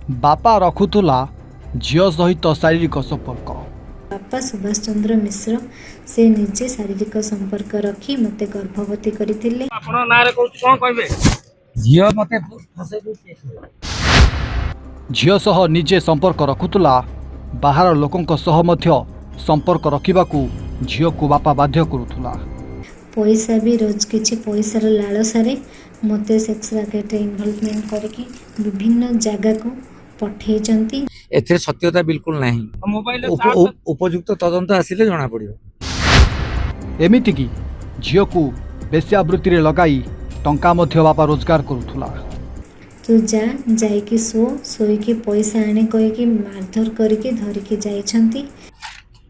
बापा रखुला झील सहित शारीरिक संपर्क। बापा सुभाष चंद्र मिश्र से निजे शारीरिक संपर्क रखी मते गर्भवती करथिले। झील सह निजे संपर्क रखुला बाहर लोकों सह मध्य संपर्क रखिबाकू झील को बापा बाध्य करुला। पैसा भी रोज किछि पैसार लालसारे मते सेक्स रैकेट इन्वॉल्वमेंट करके विभिन्न जगह को पठे चंती। एथिरे सत्यता बिल्कुल नहीं। उपयुक्त तदंत आसिले जना पड़ियो। एमिति की झील को बेश्यावृत्ति रे लगाई टंका मध्य बापा रोजगार करुला। तू जाइकी सोईकी पैसा आने कहीकि मारधर करके धरिकी जाइछंती।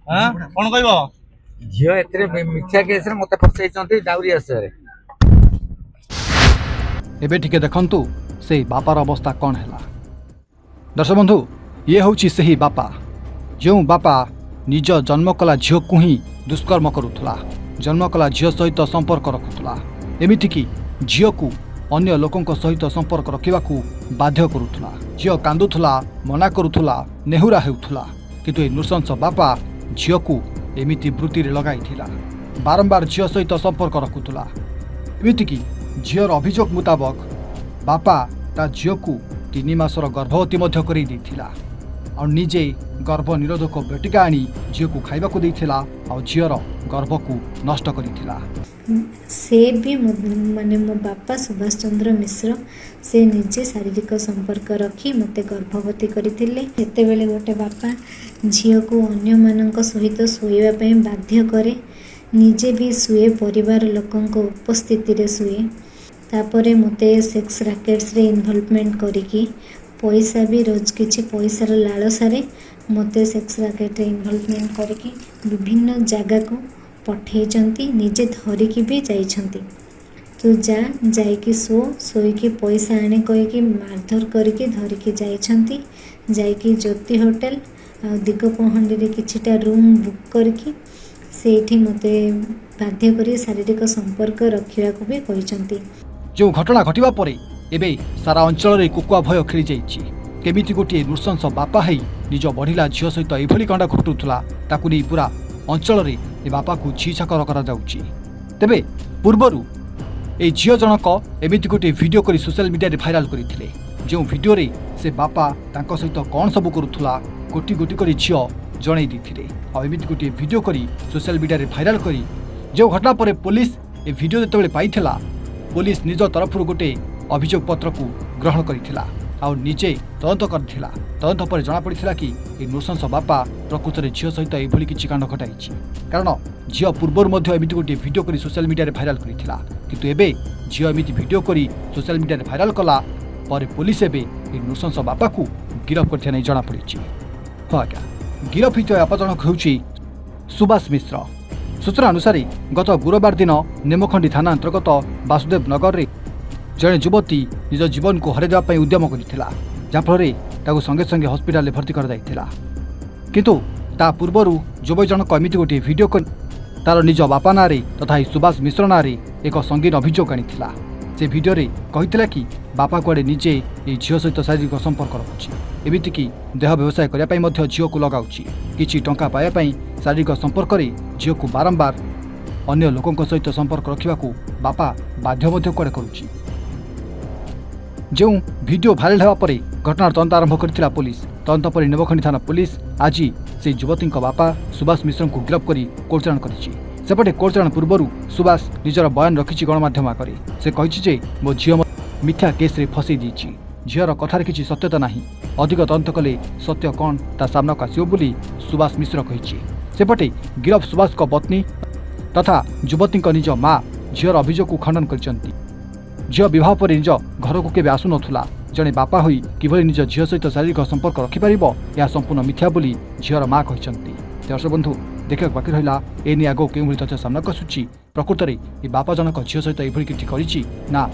कौन कहबो झियो एथिरे मिथ्या केस रे मते फसैछंती डाउरी आसरे। एबे ठीक देखंतु से बापार अवस्था कौन है। दर्शक बंधु, ये हूँ से ही बापा जो बापा निज जन्म कला झील को ही दुष्कर्म करुला, जन्म कला झील सहित संपर्क रखुला। एमितिकी झील को अन्य लोकों सहित संपर्क रखा बाध्य करुला। झील कांदुला, मना करुला, नेहुरा हेउथुला, किंतु ए नृशंस बापा झील को एमिति वृत्ति रे लगाई बारंबार झील सहित संपर्क रखुला। एमितिकी झीर अभियोग मुताबक बापा ता झील को 3 मासर गर्भवती मध्य करेई देथिला और निजे गर्भ निरोधक बेटिका आनी झील को खाइबा को देथिला और झीर गर्भ को नष्ट करिथिला। से भी माने मो बापा सुभाष चंद्र मिश्र से निजे शारीरिक संपर्क रखी मते गर्भवती करथिले। एते बेले गोटे बापा झील को अन्य मानक सहित सोइबा पय बाध्य करे, निजे भी सुए, परिवार लोकों को उपस्थिति रे सुए। तापरे मते सेक्स रैकेट्स रे इन्वॉल्वमेंट करिकी पैसा भी रोज किछि पैसार लालसारे मते सेक्स रैकेट रे इन्वॉल्वमेंट करिकी विभिन्न जगह को पठे चंती, निजे धरिकी भी जाइछंती। तू जाइकी सोईकी पैसा आने कहीकि मारधर करके धरिकी जाइछंती। जाइकी ज्योति होटल आ दिगपहंडी रे किछिटा रूम बुक करके सेठी मते बाध्य करी शारीरिक संपर्क रखिया को भी कहिसंती। जो घटना घटिबा परे एबे सारा अंचल रे कुकुआ भय खेली जाइछि। केमिति गोटे नृशंस बापा है निज बढ़िला झील सहित एभली कांड घटुला ताकू नहीं पूरा अंचल रे ए बापा को छीछाकर करा जाउछि। तेबे पूर्वरु ए झील जनक एमिति गोटे वीडियो करी सोशल मीडिया रे भाइराल करिथिले। जो वीडियो रे से बापा तांको सहित कौन सब करुला गोटी गोटी करी झील जणै दिथिले और एमिति गोटे वीडियो करी सोशल मीडिया रे भाइराल करी जो घटना परे पुलिस ए वीडियो जेतेबेले पाइथिला पुलिस निज तरफ गोटे अभियोग पत्र को ग्रहण करिथिला और निजे तदंत करथिला। तदंत पर जना पड़िथिला कि ए नृशंस बापा प्रकृत रे झील सहित एभली किछि कांड घटाइछि। कारण झील पूर्वर मध्य एमिति गोटे वीडियो करी सोशल मीडिया रे भाइराल करिथिला, किंतु एबे झील एमिति वीडियो करी सोशल मीडिया रे भाइराल कला पर पुलिस एबे ए नृशंस बापा को गिरफ करथिया नै जना पड़िछि। हां आज्ञा, गिरफ हित आपजनक हेउछि सुभाष मिश्र। सूचना अनुसार गत गुरुवार दिन नेमखंडी थाना अंतर्गत वासुदेव नगर रे जड़े युवती निज जीवन को हराई देवाई उद्यम करथिला, जाफल ताकू संगे संगे हस्पिटाल भर्ती कर जाइथिला। किंतु ता पूर्वर युवक जनक एमिति गोटे वीडियो कर तार निज बापा ना रे तथा सुभाष मिश्र ना रे एक संगीन अभियोग आनिथिला। से वीडियो रे कहिथिला कि बापा कुआडे निजे ए झील सहित शारीरिक संपर्क रखुछि, एमिति कि देह व्यवसाय करिया पई मध्य झील को लगाउछि। किछि टंका पाइबा पई शारीरिक संपर्क रे झील को बारंबार अन्य लोकों सहित संपर्क रखा बापा बाध्य मध्य कुआडे करुछि। जो वीडियो भाइराल होगा पर घटनार तदंत आरंभ करथिला पुलिस। तदंत पर नेमखंडी थाना पुलिस आज से युवती बापा सुभाष मिश्र को गिरफ्त कर कोर्ट चालाण करिछि। सेपटे कोर्ट चालाण पूर्व सुभाष निजर बयान रखिछि गणमाध्यम आगे। से कहिछि जे मो झील मिथ्या केस रे फसई दिछि, झीर कथार किछि सत्यता नाही, अधिक तदंत कले सत्य कौन ता सामनाक आसियो बोली सुभाष मिश्र कहिछि। सेपटे गिरफ सुभाष को पत्नी तथा युवती निज माँ झीर अभियोग को खंडन करिसंती। झील विवाह पर निज घर को केबे आसु नथुला, जड़े बापा होई किभली निज झील सहित शारीरिक संपर्क रखिपारिबो यह संपूर्ण मिथ्या बोली झीर माँ कहिसंती। दर्शक बंधु, देखा बाकी रहा एने आगो केउभली तथ्य सामनाक आसुछि। प्रकृत में ये बापा जनक झील सहित एभली किछि करिछि ना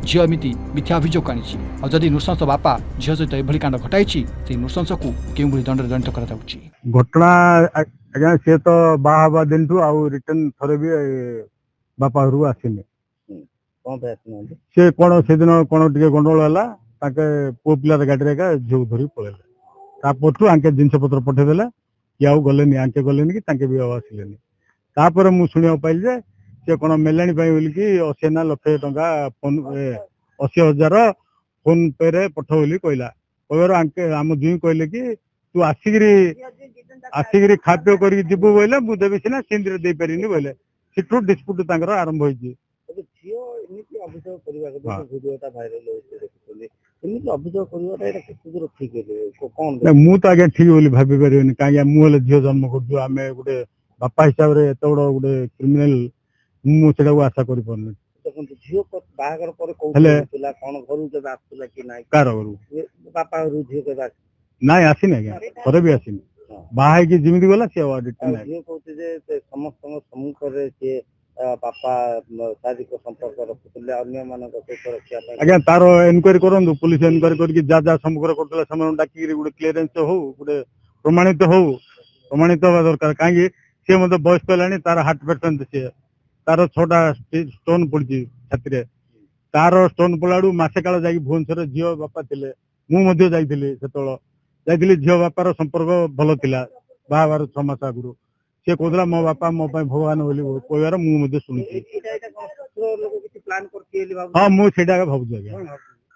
झील एमिति मिथ्या अभियोग आनिछि और जदि नृशंस बापा झील सहित एभली कांड घटाइछि से नृशंस को केउभली दंड दंडित करा जाउछि। घटना आज्ञा से तो बाहा दिन ठू आउ रिटर्न थरे भी बापा घरु आसिने से कौन से दिन कौन टे गंडगोल है ତାଙ୍କେ ପୁଅ ପିଲାର ଗାଡିରେ ଏକା ଝିଅକୁ ଧରି ପଳେଇଲେ। ତାପରଠୁ ଆଙ୍କେ ଜିନିଷ ପତ୍ର ପଠେଇଦେଲା, କି ଆଉ ଗଲେନି, ଆଙ୍କେ ଗଲେନି କି ତାଙ୍କେ ବି ଆଉ ଆସିଲେନି। ତାପରେ ମୁଁ ଶୁଣିବାକୁ ପାଇଲି ଯେ ସେ କଣ ମେଲାଣି ପାଇଁ ବୋଲିକି 80 ନା ଲକ୍ଷେ ଟଙ୍କା 80,000 ଫୋନ ପେ ରେ ପଠାଉ ବୋଲି କହିଲା। କହିବାରୁ ଆଙ୍କେ ଆମ ଝିଅ କହିଲେ କି ତୁ ଆସିକିରି ଖାଦ୍ୟ କରିକି ଯିବୁ ବୋଇଲେ ମୁଁ ଦେବି ସିନା, ସେମିତିରେ ଦେଇପାରିନି ବୋଇଲେ। ସେଠୁ ଡିସ୍ପ୍ୟୁଟ ତାଙ୍କର ଆରମ୍ଭ ହେଇଛି। ଝିଅ ଏମିତି ଅଭିଯୋଗ କରିବା ଭିଡିଓଟା ଭାଇରାଲ ହଉଛି ଦେଖୁଛନ୍ତି, ଏମିତି ଅଭିଯୋଗ କରିବାଟା ଏଇଟା କେତେ ଦୂର ଠିକ କଣ? ମୁଁ ତ ଆଜ୍ଞା ଠିକ ବୋଲି ଭାବି ପାରିବିନି, କାହିଁକି ମୁଁ ହେଲେ ଝିଅ ଜନ୍ମ କରୁଛୁ, ଆମେ ଗୋଟେ ବାପା ହିସାବରେ ଏତେ ବଡ ଗୋଟେ କ୍ରିମିନାଲ, ମୁଁ ସେଟାକୁ ଆଶା କରିପାରୁନି। ଦେଖନ୍ତୁ ଝିଅ ବାହାଘର ପରେ କୋଉଠି ହେଲେ ଥିଲା, କଣ ଘରକୁ କେବେ ଆସୁଥିଲା କି ନାଇଁ? କାର ଘରୁ? ବାପା ଘରୁ ଝିଅ କେବେ ଆସି? ନାଇଁ ଆସିନି ଆଜ୍ଞା, ଥରେ ବି ଆସିନି। ବାହା ହେଇକି ଯେମିତି ଗଲା ସେ ଝିଅ କହୁଛି ଯେ ସମସ୍ତଙ୍କ ସମ୍ମୁଖରେ ସିଏ ବାପା ଶାରୀରିକ ସମ୍ପର୍କ ରଖୁଥିଲେ ଅନ୍ୟମାନଙ୍କ ସହିତ ରଖିବା ପାଇଁ। ଆଜ୍ଞା ତାର ଏନକ୍ୱାରି କରନ୍ତୁ, ପୁଲିସ ଏନକ୍ୱାରି କରିକି ଯାହା ସମ୍ମୁଖରେ କରୁଥିଲା ସେମାନଙ୍କୁ ଡାକିକିରି ଗୋଟେ କ୍ଲିୟରେନ୍ସ ହଉ, ଗୋଟେ ପ୍ରମାଣିତ ହବା ଦରକାର। କାହିଁକି ସିଏ ମଧ୍ୟ ବୟସ୍କ ହେଲାଣି, ତାର ହାର୍ଟ ପେସେଣ୍ଟ, ସିଏ ତାର 6ଟା ଷ୍ଟୋନ ପଡିଛି ଛାତିରେ। ତାର ଷ୍ଟୋନ ପଡିଲାରୁ ମାସେ କାଳ ଯାଇକି ଭୁବନେଶ୍ୱରରେ ଝିଅ ବାପା ଥିଲେ, ମୁଁ ମଧ୍ୟ ଯାଇଥିଲି। ସେତେବେଳେ ଯାଇଥିଲି, ଝିଅ ବାପାର ସମ୍ପର୍କ ଭଲ ଥିଲା ବାହାଘର 6 ମାସ ଆଗରୁ। ସେ କହୁଥିଲା ମୋ ବାପା ମୋ ପାଇଁ ଭଗବାନ ବୋଲି କହିବାର ମୁଁ ମଧ୍ୟ ଶୁଣିଛି। ହଁ ମୁଁ ସେଇଟା ଏକା ଭାବୁଛି ଆଜ୍ଞା,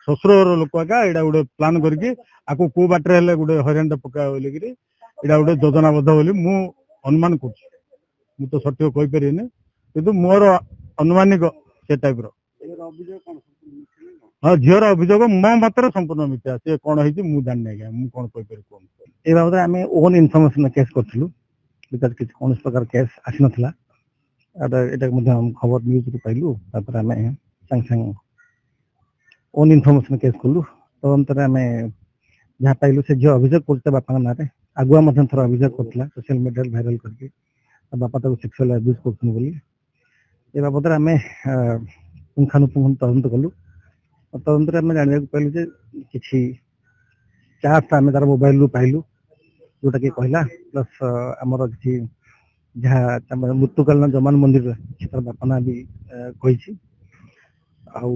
ଶ୍ୱଶୁର ଲୋକ ଏକା ଏଇଟା ଗୋଟେ ପ୍ଲାନ୍ କରିକି ଆକୁ କୋଉ ବାଟରେ ହେଲେ ଗୋଟେ ହଇରାଣଟା ପକାଇବା ବୋଲିକିରି ଏଇଟା ଗୋଟେ ଯୋଜନାବଦ୍ଧ ବୋଲି ମୁଁ ଅନୁମାନ କରୁଛି। ମୁଁ ତ ସଠିକ କହିପାରିବିନି, କିନ୍ତୁ ମୋର ଅନୁମାନିକ ସେ ଟାଇପର। ହଁ ଝିଅର ଅଭିଯୋଗ ମୋ ମତରେ ସମ୍ପୂର୍ଣ୍ଣ ମିଥ୍ୟା। ସେ କଣ ହେଇଛି ମୁଁ ଜାଣିନି ଆଜ୍ଞା, ମୁଁ କଣ କହିପାରିବି କୁହନ୍ତୁ। ଏ ବାବଦରେ ଆମେ ଓନ୍ ଇନଫର୍ମେସନ କେସ୍ କରିଥିଲୁ, ବିକଜ କିଛି କୌଣସି ପ୍ରକାର କେସ୍ ଆସିନଥିଲା। ଏଇଟା ମଧ୍ୟ ଖବର ନ୍ୟୁଜରୁ ପାଇଲୁ। ତାପରେ ଆମେ ସାଙ୍ଗେ ସାଙ୍ଗେ ଓନ୍ ଇନଫର୍ମେସନ କେସ୍ କଲୁ। ତଦନ୍ତରେ ଆମେ ଯାହା ପାଇଲୁ, ସେ ଝିଅ ଅଭିଯୋଗ କରୁଛି ତା ବାପାଙ୍କ ନାଁରେ। ଆଗୁଆ ମଧ୍ୟ ଥରେ ଅଭିଯୋଗ କରୁଥିଲା ସୋସିଆଲ ମିଡିଆରେ ଭାଇରାଲ କରିକି, ତା ବାପା ତାକୁ ସେକ୍ସୁଆଲ ଆବ୍ୟୁଜ କରୁଛନ୍ତି ବୋଲି। ଏ ବାବଦରେ ଆମେ ପୁଙ୍ଖାନୁପୁଙ୍ଖ ତଦନ୍ତ କଲୁ। ତଦନ୍ତରେ ଆମେ ଜାଣିବାକୁ ପାଇଲୁ ଯେ କିଛି ଚାର୍ଟ ଆମେ ତାର ମୋବାଇଲରୁ ପାଇଲୁ, ଯୋଉଟା କି କହିଲା, ପ୍ଲସ୍ ଆମର କିଛି ଯାହା ଆମର ମୃତ୍ୟୁକାଳୀନ ଜମାନ ମନ୍ଦିରରେ ତାର ବାପା ନାଁ ବି କହିଛି। ଆଉ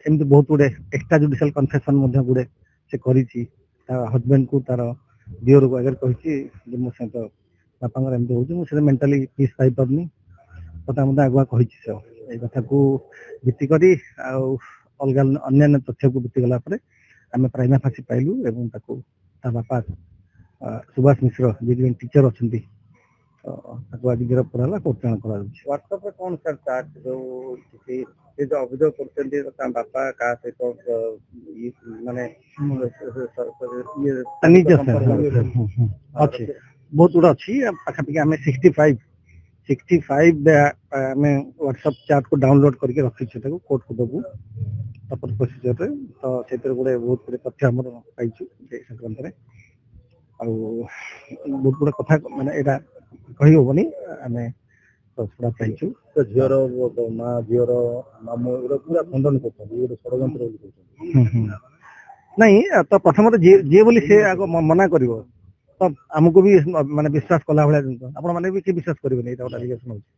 ଏମିତି ବହୁତ ଗୁଡେ ଏକ୍ସଟ୍ରା ଜୁଡିସିଆଲ କନଫେସନ ମଧ୍ୟ ଗୁଡେ ସେ କରିଛି। ତା ହଜବେଣ୍ଡକୁ, ତାର ଦିଅରକୁ ଆଗରେ କହିଛି ଯେ ମୋ ସହିତ ବାପାଙ୍କର ଏମିତି ହଉଛି, ମୁଁ ସେଟା ମେଣ୍ଟାଲି ପିସ୍ ପାଇପାରୁନି, କଥା ମଧ୍ୟ ଆଗୁଆ କହିଛି। ସେ ଏଇ କଥାକୁ ଭିତ୍ତି କରି ଆଉ ଅଲଗା ଅନ୍ୟାନ୍ୟ ତଥ୍ୟକୁ ଭିତ୍ତି କଲା ପରେ ଆମେ ପ୍ରାଇମା ଫାସି ପାଇଲୁ ଏବଂ ତାକୁ ତା ବାପା ସୁଭାଷ ମିଶ୍ର ଯିଏ ଟିଚର ଅଛନ୍ତି ତାକୁ ଆଜି ଗିରଫ କରାହେଲା, କୋର୍ଟ ଚାଲାଣ କରାଯାଉଛି। ହ୍ୱାଟ୍ସଆପରେ କଣ ସାର୍ ଚାର୍ଟ ଯୋଉ କିଛି ସେ ଯୋଉ ଅଭିଯୋଗ କରୁଛନ୍ତି ତା ବାପା କାହା ସହିତ ମାନେ ଅଛି, ବହୁତ ଗୁଡେ ଅଛି। ପାଖାପାଖି ଆମେ 65 ଆମେ ହ୍ୱାଟ୍ସଆପ ଚାର୍ଟକୁ ଡାଉନଲୋଡ କରିକି ରଖିଛୁ, ତାକୁ କୋର୍ଟକୁ ଦେବୁ ତାପରେ ପ୍ରୋସିଜରରେ। ତ ସେଥିରେ ଗୋଟେ ବହୁତ ଗୁଡେ ତଥ୍ୟ ଆମର ପାଇଛୁ ଏ ସଂକ୍ରାନ୍ତରେ। ଆଉ ବହୁତ ଗୁଡେ କଥା ମାନେ ଏଇଟା କହିହବନି, ଆମେ ଛଡ଼ା ପାଇଛୁ। ଝିଅର ମା, ଝିଅର ମାମୁଁ ଏଗୁଡ଼ା ପୁରା ଖଣ୍ଡନ କରୁଛନ୍ତି, ଗୋଟେ ଷଡ଼ଯନ୍ତ୍ର ବୋଲି କହୁଛନ୍ତି। ନାଇଁ ତ ପ୍ରଥମରେ ଯିଏ ବୋଲି ସେ ଆଗ ମନା କରିବ ତ ଆମକୁ ବି ମାନେ ବିଶ୍ୱାସ କଲା ଭଳିଆ ଜିନିଷ ଆପଣ ମାନେ ବି କିଏ ବିଶ୍ୱାସ କରିବେନି। ଏଇଟା ଗୋଟେ ଆଲିଗେସନ ହଉଛି,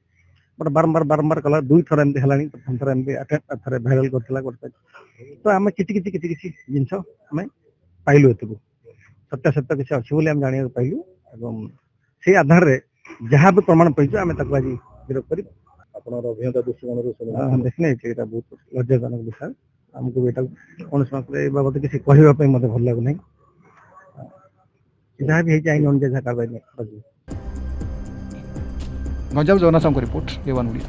ବଟ୍ ବାରମ୍ବାର କଲା। 2 ଥର ଏମିତି ହେଲାଣି, ପ୍ରଥମ ଥର ଏମିତି ଥରେ ଭାଇରାଲ କରିଥିଲା ଗୋଟେ। ତ ଆମେ କିଛି ଜିନିଷ ଆମେ ପାଇଲୁ, ଏଥିରୁ ସତ୍ୟାସତ୍ୟ କିଛି ଅଛି ବୋଲି ଆମେ ଜାଣିବାକୁ ପାଇଲୁ ଏବଂ ସେଇ ଆଧାରରେ ଯାହା ବି ପ୍ରମାଣ ପାଇଛୁ ଆମେ ତାକୁ ଆଜି ଗିରଫ କରି ଆପଣଙ୍କର ଅଭିଜ୍ଞତା ଦୃଷ୍ଟିକୋଣରୁ ଦେଖିନେ ଏଇଟା ବହୁତ ଲଜ୍ଜାଜନକ ବିଷୟ। ଆମକୁ ଏଇଟାକୁ କୌଣସି ମାତ୍ରାରେ ଏ ବାବଦ କିଛି କହିବା ପାଇଁ ମୋତେ ଭଲ ଲାଗୁନାହିଁ। ଯାହା ବି ହେଇଛି ଆଇନ ଅନୁଯାୟୀ ଯାହା କାରବାଇ କରାଯିବ। ଗଞ୍ଜାମ ଜଗନ୍ନାଥଙ୍କ ରିପୋର୍ଟ, A1 ଓଡ଼ିଆ।